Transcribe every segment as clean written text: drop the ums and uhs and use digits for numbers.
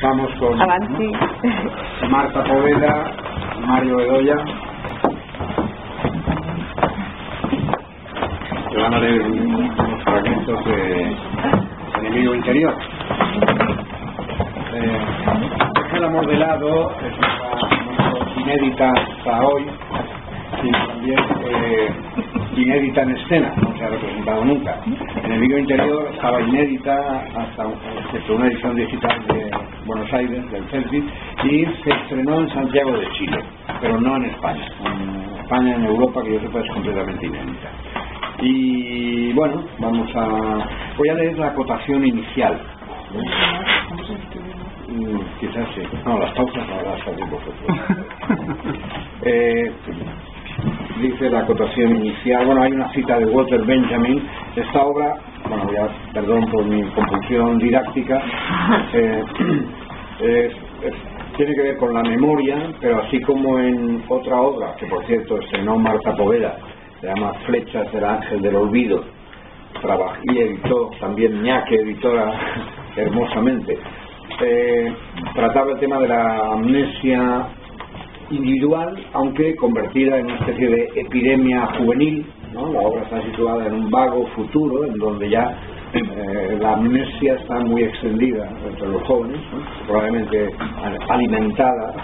Vamos con Avanti. Marta Poveda, Mario Bedoya, que van a leer unos fragmentos de Enemigo Interior. El amor de lado es una cosa inédita hasta hoy, y también inédita en escena, no se ha representado nunca. Enemigo Interior estaba inédita hasta una edición digital de Buenos Aires, del Celtic, y se estrenó en Santiago de Chile, pero no en España. En España, en Europa, que yo sepa, es completamente inédita. Y bueno, voy a leer la acotación inicial. Quizás sí. No, las pausas no las hacéis vosotros. Dice la acotación inicial. Bueno, hay una cita de Walter Benjamin. Esta obra, bueno, ya perdón por mi compulsión didáctica, tiene que ver con la memoria, pero así como en otra obra, que por cierto estrenó Marta Poveda, se llama Flechas del Ángel del Olvido, y editó también Ñaque, editora hermosamente. Trataba el tema de la amnesia individual, aunque convertida en una especie de epidemia juvenil, ¿no? La obra está situada en un vago futuro en donde ya la amnesia está muy extendida entre los jóvenes, ¿no? Probablemente alimentada,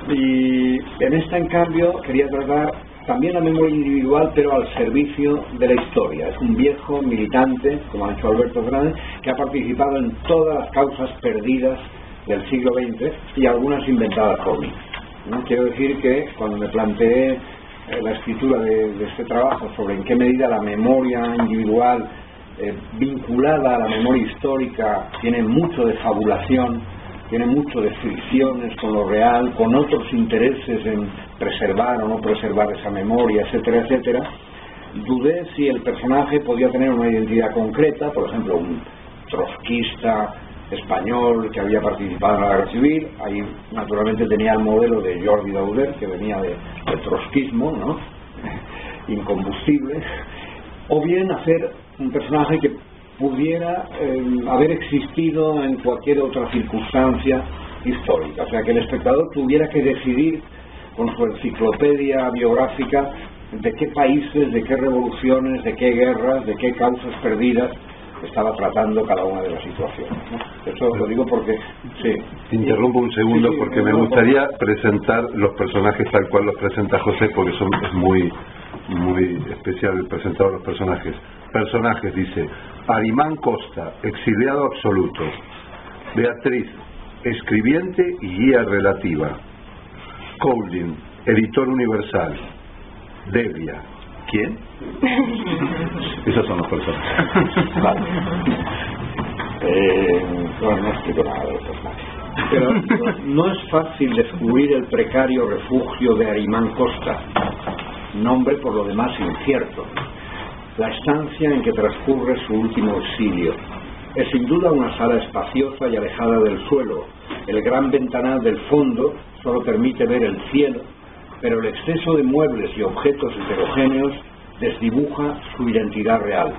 y en esta, en cambio, quería tratar también la memoria individual, pero al servicio de la historia. Es un viejo militante, como ha dicho Alberto Fernández, que ha participado en todas las causas perdidas del siglo XX y algunas inventadas por mí, ¿no? Quiero decir que cuando me planteé la escritura de este trabajo sobre en qué medida la memoria individual vinculada a la memoria histórica tiene mucho de fabulación, tiene mucho de fricciones con lo real, con otros intereses en preservar o no preservar esa memoria, etcétera, etcétera, dudé si el personaje podía tener una identidad concreta, por ejemplo, un trotskista español que había participado en la guerra civil. Ahí naturalmente tenía el modelo de Jordi Dauder, que venía del trotskismo, ¿no? Incombustible, o bien hacer un personaje que pudiera haber existido en cualquier otra circunstancia histórica, o sea, que el espectador tuviera que decidir con su enciclopedia biográfica de qué países, de qué revoluciones, de qué guerras, de qué causas perdidas estaba tratando cada una de las situaciones, ¿no? Eso lo digo porque sí. Interrumpo un segundo, sí, porque me gustaría presentar los personajes tal cual los presenta José, porque es muy especial el presentado de los personajes. Personajes, dice: Arimán Costa, exiliado absoluto; Beatriz, escribiente y guía relativa; Coulding, editor universal; Delia, ¿quién? Esos son los personajes. Vale. Bueno, no explico nada de los personajes. Pero no es fácil descubrir el precario refugio de Arimán Costa, nombre por lo demás incierto, la estancia en que transcurre su último exilio. Es sin duda una sala espaciosa y alejada del suelo. El gran ventanal del fondo solo permite ver el cielo, pero el exceso de muebles y objetos heterogéneos desdibuja su identidad real.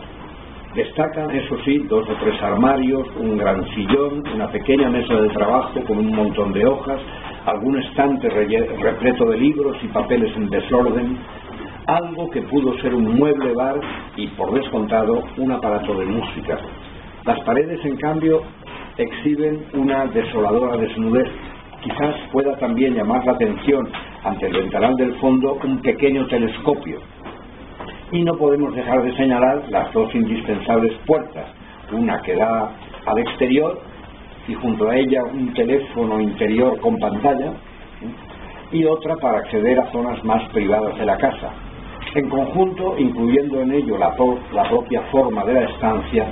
Destacan, eso sí, 2 o 3 armarios, un gran sillón, una pequeña mesa de trabajo con un montón de hojas, algún estante repleto de libros y papeles en desorden, algo que pudo ser un mueble bar y, por descontado, un aparato de música. Las paredes, en cambio, exhiben una desoladora desnudez. Quizás pueda también llamar la atención ante el ventanal del fondo un pequeño telescopio. Y no podemos dejar de señalar las 2 indispensables puertas, una que da al exterior y junto a ella un teléfono interior con pantalla, y otra para acceder a zonas más privadas de la casa. En conjunto, incluyendo en ello la propia forma de la estancia,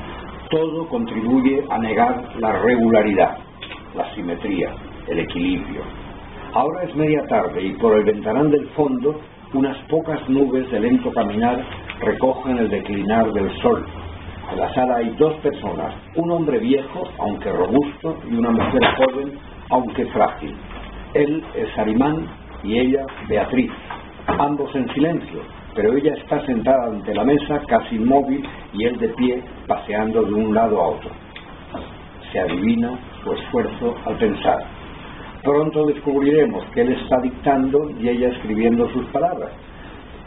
todo contribuye a negar la regularidad, la simetría, el equilibrio. Ahora es media tarde y por el ventanal del fondo unas pocas nubes de lento caminar recogen el declinar del sol. En la sala hay 2 personas, un hombre viejo, aunque robusto, y una mujer joven, aunque frágil. Él es Arimán y ella Beatriz, ambos en silencio, pero ella está sentada ante la mesa, casi inmóvil, y él de pie, paseando de un lado a otro. se adivina su esfuerzo al pensar. Pronto descubriremos que él está dictando y ella escribiendo sus palabras,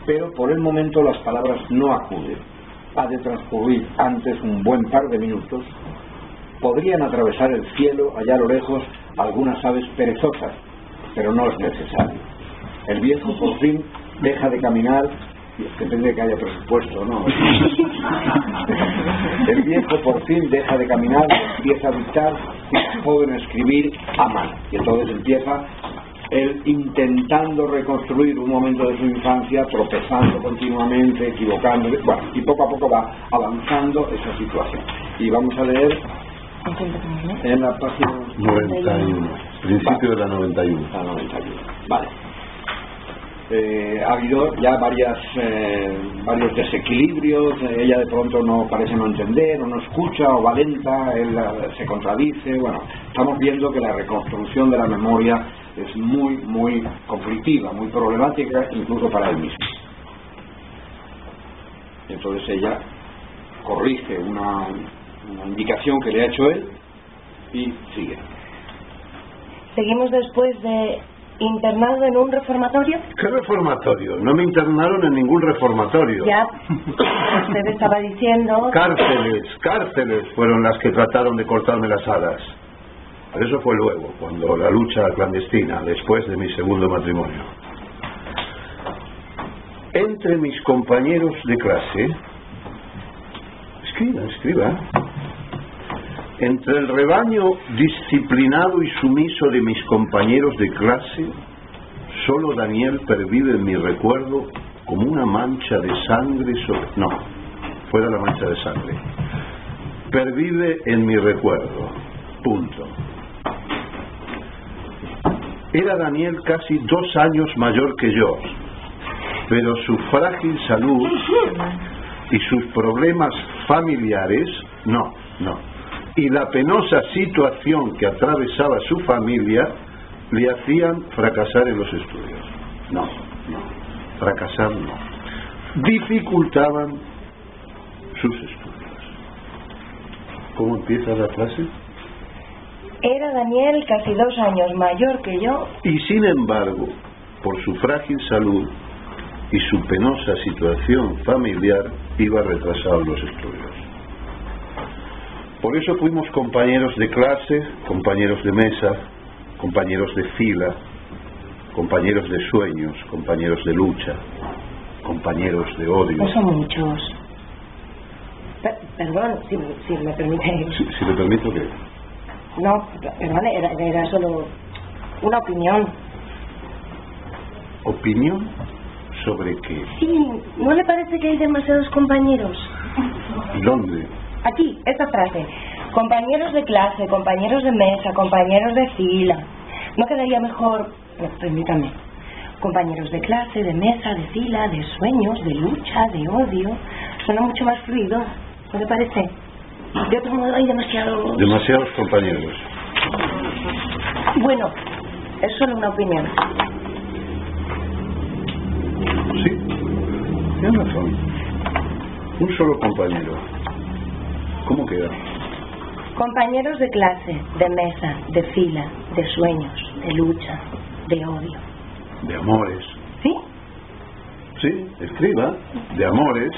pero por el momento las palabras no acuden. Ha de transcurrir antes un buen par de minutos. Podrían atravesar el cielo allá a lo lejos algunas aves perezosas, pero no es necesario. El viejo por fin deja de caminar. Depende de que haya presupuesto, ¿no? El viejo por fin deja de caminar y empieza a dictar, y el joven a escribir a mano. Y entonces empieza él intentando reconstruir un momento de su infancia, tropezando continuamente, equivocándose, bueno, y poco a poco va avanzando esa situación. Y vamos a leer en la página 91, principio de la 91. La 91, vale. Ha habido ya varios desequilibrios. Ella de pronto no parece no entender, o no escucha, o va lenta, él se contradice. Bueno, estamos viendo que la reconstrucción de la memoria es muy, muy conflictiva, muy problemática, incluso para él mismo. Entonces ella corrige una indicación que le ha hecho él y sigue. Seguimos después de internado en un reformatorio. ¿Qué reformatorio? No me internaron en ningún reformatorio. Ya, usted estaba diciendo... Cárceles fueron las que trataron de cortarme las alas. Pero eso fue luego, cuando la lucha clandestina, después de mi segundo matrimonio. Entre mis compañeros de clase, escriba. Entre el rebaño disciplinado y sumiso de mis compañeros de clase, solo Daniel pervive en mi recuerdo como una mancha de sangre sobre... No, fuera la mancha de sangre. Pervive en mi recuerdo. Punto. Era Daniel casi 2 años mayor que yo, pero su frágil salud y sus problemas familiares, no. Y la penosa situación que atravesaba su familia le hacían fracasar en los estudios. No. Fracasar no. Dificultaban sus estudios. ¿Cómo empieza la frase? Era Daniel casi 2 años mayor que yo. Y sin embargo, por su frágil salud y su penosa situación familiar, iba retrasado en los estudios. Por eso fuimos compañeros de clase, compañeros de mesa, compañeros de fila, compañeros de sueños, compañeros de lucha, compañeros de odio. No son muchos. Perdón, si me permite. Si me permito, ¿qué? No, perdón, era solo una opinión. ¿Opinión? ¿Sobre qué? Sí, ¿no le parece que hay demasiados compañeros? ¿Dónde? Aquí, esta frase. Compañeros de clase, compañeros de mesa, compañeros de fila. ¿No quedaría mejor? No, permítame. Compañeros de clase, de mesa, de fila, de sueños, de lucha, de odio. Suena mucho más fluido, ¿no le parece? De otro modo hay demasiados compañeros. Bueno, es solo una opinión. Sí, tienes razón. Un solo compañero. ¿Cómo queda? Compañeros de clase, de mesa, de fila, de sueños, de lucha, de odio. De amores. ¿Sí? Sí, escriba. De amores.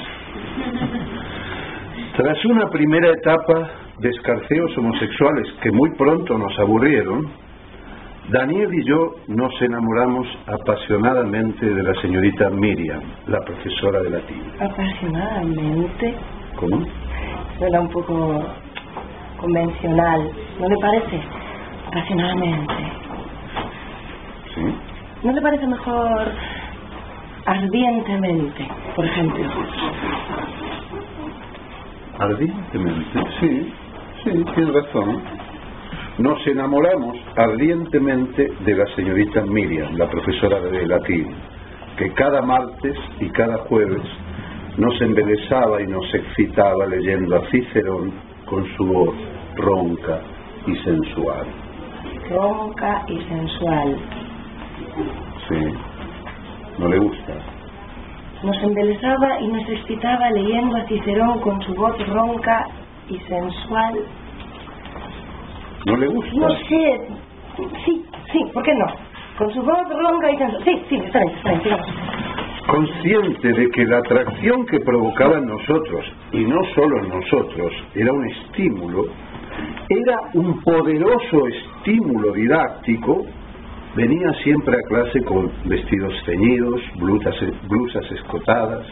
Tras una primera etapa de escarceos homosexuales que muy pronto nos aburrieron, Daniel y yo nos enamoramos apasionadamente de la señorita Miriam, la profesora de latín. ¿Apasionadamente? ¿Cómo? Suena un poco convencional, ¿no le parece? Apasionadamente. ¿Sí? ¿No le parece mejor ardientemente, por ejemplo? Ardientemente, sí, tiene razón. Nos enamoramos ardientemente de la señorita Miriam, la profesora de latín, que cada martes y cada jueves nos embelesaba y nos excitaba leyendo a Cicerón con su voz ronca y sensual. Ronca y sensual. Sí, ¿no le gusta? Nos embelesaba y nos excitaba leyendo a Cicerón con su voz ronca y sensual. ¿No le gusta? No sé. Sí, ¿por qué no? Con su voz ronca y sensual. Sí, está bien, sigamos. Consciente de que la atracción que provocaba en nosotros, y no solo en nosotros, era un estímulo, era un poderoso estímulo didáctico, venía siempre a clase con vestidos ceñidos, blusas escotadas,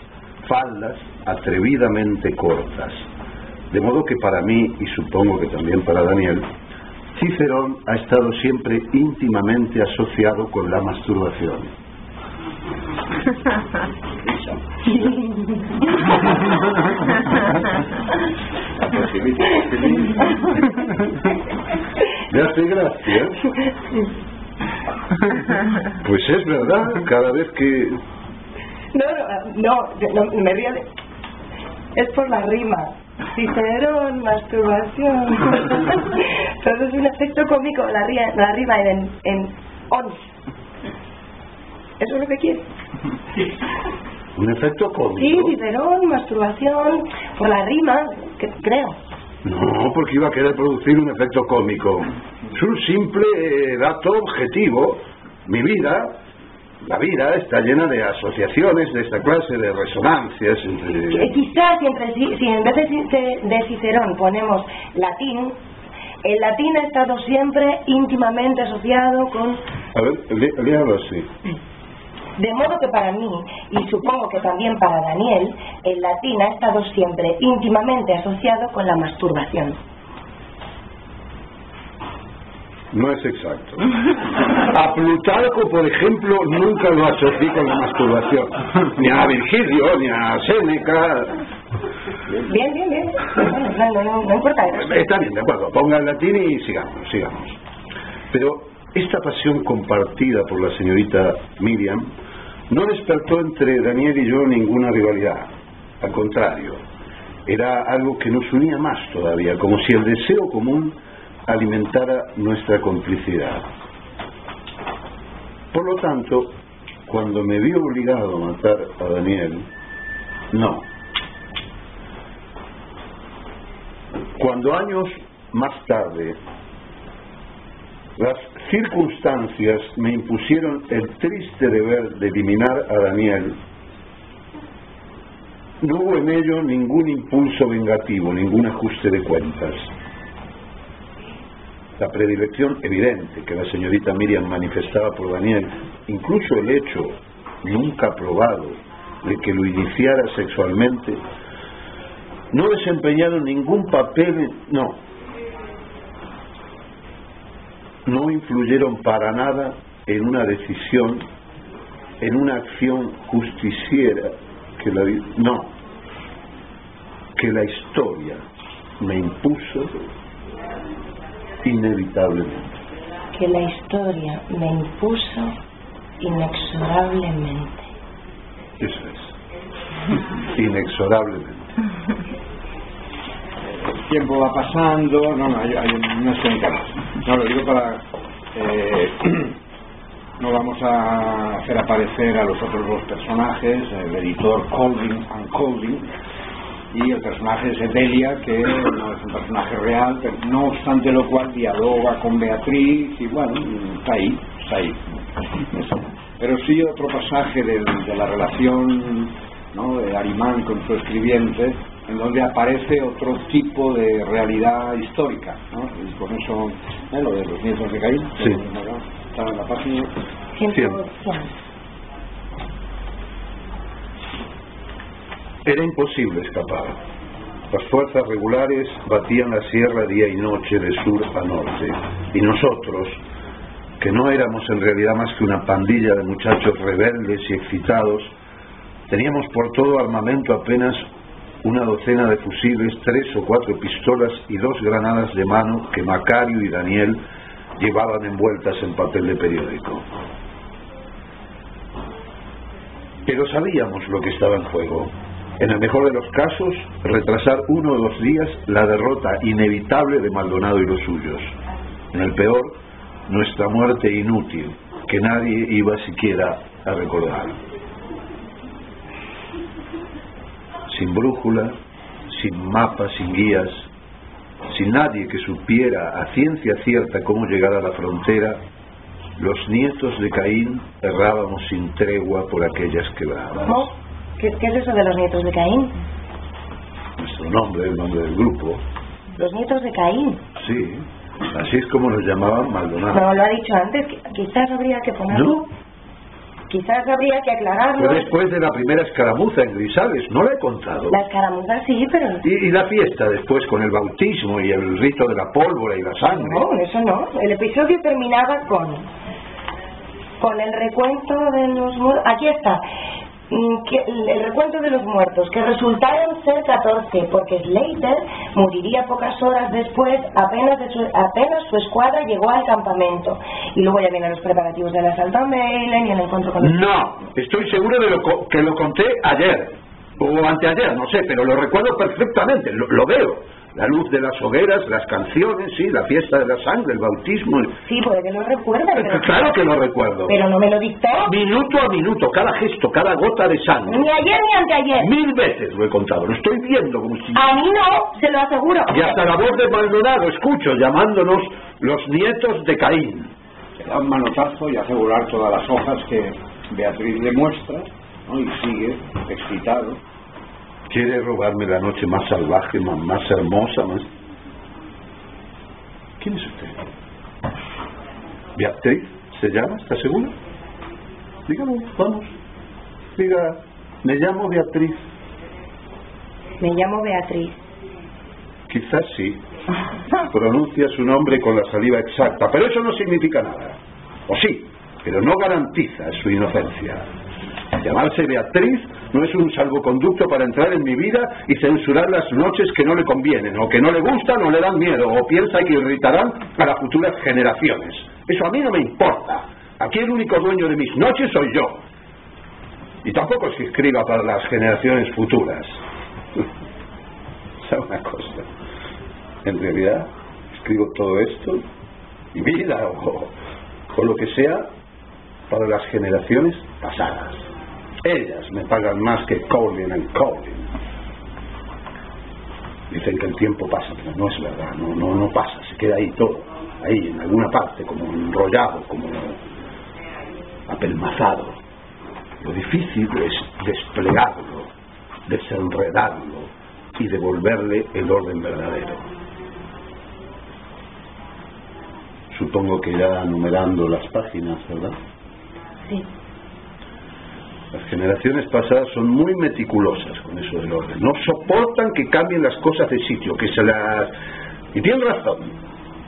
faldas atrevidamente cortas. De modo que para mí, y supongo que también para Daniel, Cicerón ha estado siempre íntimamente asociado con la masturbación. ¿Le hace gracia? Pues es verdad, cada vez que... No, me río de... Es por la rima. Cicerón, masturbación. Todo es un efecto cómico, la rima en on. ¿Eso es lo que quiere? ¿Un efecto cómico? Sí, Cicerón, masturbación, por la rima, creo. No, porque iba a querer producir un efecto cómico. Es un simple dato objetivo. Mi vida, la vida está llena de asociaciones de esta clase, de resonancias entre... Quizás si en vez de Cicerón ponemos latín, el latín ha estado siempre íntimamente asociado con... A ver, léalo así. De modo que para mí, y supongo que también para Daniel, el latín ha estado siempre íntimamente asociado con la masturbación. No es exacto. A Plutarco, por ejemplo, nunca lo asocié con la masturbación. Ni a Virgilio, ni a Séneca. Bien. No importa. Está bien, de acuerdo. Ponga el latín y sigamos. Pero esta pasión compartida por la señorita Miriam no despertó entre Daniel y yo ninguna rivalidad. Al contrario, era algo que nos unía más todavía, como si el deseo común alimentara nuestra complicidad. Por lo tanto, cuando me vi obligado a matar a Daniel, no. Cuando años más tarde las circunstancias me impusieron el triste deber de eliminar a Daniel, no hubo en ello ningún impulso vengativo, ningún ajuste de cuentas. La predilección evidente que la señorita Miriam manifestaba por Daniel, incluso el hecho nunca probado de que lo iniciara sexualmente, no desempeñaron ningún papel, no influyeron para nada en una decisión, en una acción justiciera que la historia me impuso inevitablemente. Que la historia me impuso inexorablemente. Eso es. Inexorablemente. El tiempo va pasando, hay unas técnicas. No, lo digo para... no vamos a hacer aparecer a los otros dos personajes, el editor Colding and Colding, y el personaje es Delia, que no es un personaje real, pero no obstante lo cual dialoga con Beatriz, y bueno, está ahí. Pero sí otro pasaje de la relación, ¿no?, de Arimán con su escribiente, en donde aparece otro tipo de realidad histórica, ¿no? Y con eso, lo de los nietos de Caín, sí. Está en la página 100. Era imposible escapar. Las fuerzas regulares batían la sierra día y noche de sur a norte, y nosotros, que no éramos en realidad más que una pandilla de muchachos rebeldes y excitados, teníamos por todo armamento apenas una docena de fusiles, 3 o 4 pistolas y 2 granadas de mano que Macario y Daniel llevaban envueltas en papel de periódico. Pero sabíamos lo que estaba en juego. En el mejor de los casos, retrasar 1 o 2 días la derrota inevitable de Maldonado y los suyos. En el peor, nuestra muerte inútil, que nadie iba siquiera a recordar. Sin brújula, sin mapa, sin guías, sin nadie que supiera a ciencia cierta cómo llegar a la frontera, los nietos de Caín errábamos sin tregua por aquellas quebradas. ¿Cómo? ¿Qué es eso de los nietos de Caín? Nuestro nombre, el nombre del grupo. Los nietos de Caín. Sí, así es como nos llamaban Maldonado. No, lo ha dicho antes, quizás habría que ponerlo. ¿No? Quizás habría que aclararlo. Fue después de la primera escaramuza en Grisales, no la he contado. La escaramuza sí, pero... Y la fiesta después con el bautismo y el rito de la pólvora y la sangre. No, eso no. El episodio terminaba con el recuento de los muertos. Aquí está. El recuento de los muertos, que resultaron ser 14, porque Slater moriría pocas horas después, apenas su escuadra llegó al campamento. Y luego ya vienen los preparativos del asalto a Meilen y el encuentro con... No, estoy seguro de que lo conté ayer, o anteayer, no sé, pero lo recuerdo perfectamente, lo veo. La luz de las hogueras, las canciones, sí, la fiesta de la sangre, el bautismo. Sí, puede que lo recuerde, pero... Claro que lo recuerdo. Pero no me lo dictó. Minuto a minuto, cada gesto, cada gota de sangre. Ni ayer ni anteayer. 1000 veces lo he contado, lo estoy viendo como si... A mí no, se lo aseguro. Y hasta la voz de Maldonado escucho llamándonos los nietos de Caín. Se da un manotazo y asegurar todas las hojas que Beatriz le muestra, ¿no? Y sigue excitado. ¿Quiere robarme la noche más salvaje, más hermosa, más...? ¿Quién es usted? ¿Beatriz se llama? ¿Está segura? Dígame, vamos. Diga, me llamo Beatriz. Me llamo Beatriz. Quizás sí. Pronuncia su nombre con la saliva exacta, pero eso no significa nada. O sí, pero no garantiza su inocencia. Llamarse Beatriz no es un salvoconducto para entrar en mi vida y censurar las noches que no le convienen, o que no le gustan, o le dan miedo, o piensa que irritarán a las futuras generaciones. Eso a mí no me importa. Aquí el único dueño de mis noches soy yo. Y tampoco es que escriba para las generaciones futuras. ¿Sabe una cosa? En realidad escribo todo esto, mi vida, o lo que sea, para las generaciones pasadas. Ellas me pagan más que Colin and Colin. Dicen que el tiempo pasa, pero no es verdad, no pasa, se queda ahí todo, ahí en alguna parte, como enrollado, como apelmazado. Lo difícil es desplegarlo, desenredarlo y devolverle el orden verdadero. Supongo que irá numerando las páginas, ¿verdad? Sí. Las generaciones pasadas son muy meticulosas con eso del orden. No soportan que cambien las cosas de sitio, que se las... Y tienen razón.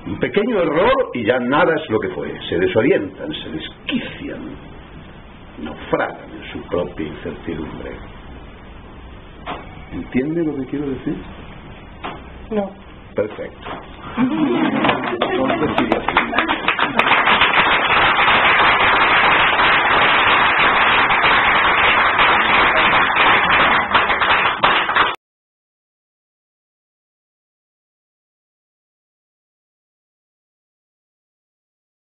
Un pequeño error y ya nada es lo que fue. Se desorientan, se desquician, naufragan en su propia incertidumbre. ¿Entiende lo que quiero decir? No. Perfecto.